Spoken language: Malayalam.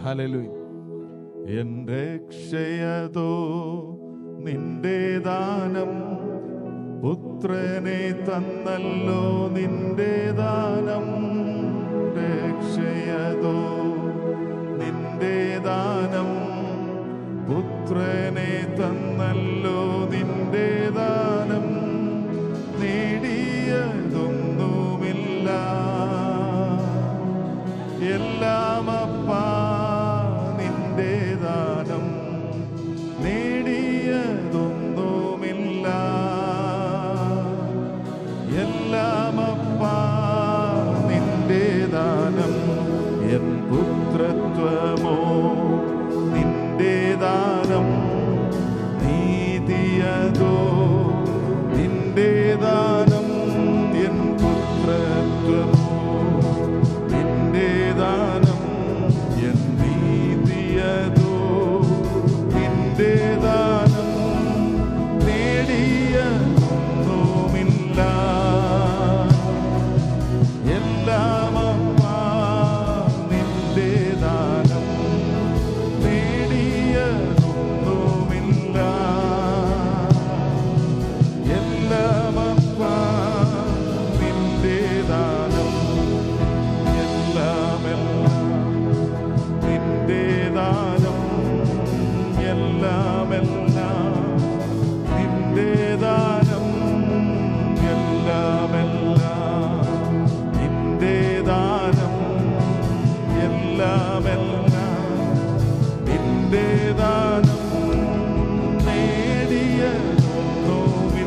ഹല്ലേലൂയ. എന്റെ രക്ഷയതോ നിന്റെ ദാനം, പുത്രനെ തന്നല്ലോ നിന്റെ ദാനം. രക്ഷയതോ നിന്റെ ദാനം, പുത്രനെ തന്നല്ലോ നിന്റെ ദാനം. നേടിയതൊന്നുമില്ല, എല്ലാം അപ്പാ നിന്റെ ദാനം. നേടിയതൊന്നുമില്ല, എല്ലാം അപ്പാ നിന്റെ ദാനം. എൻ പുത്രത്വമോ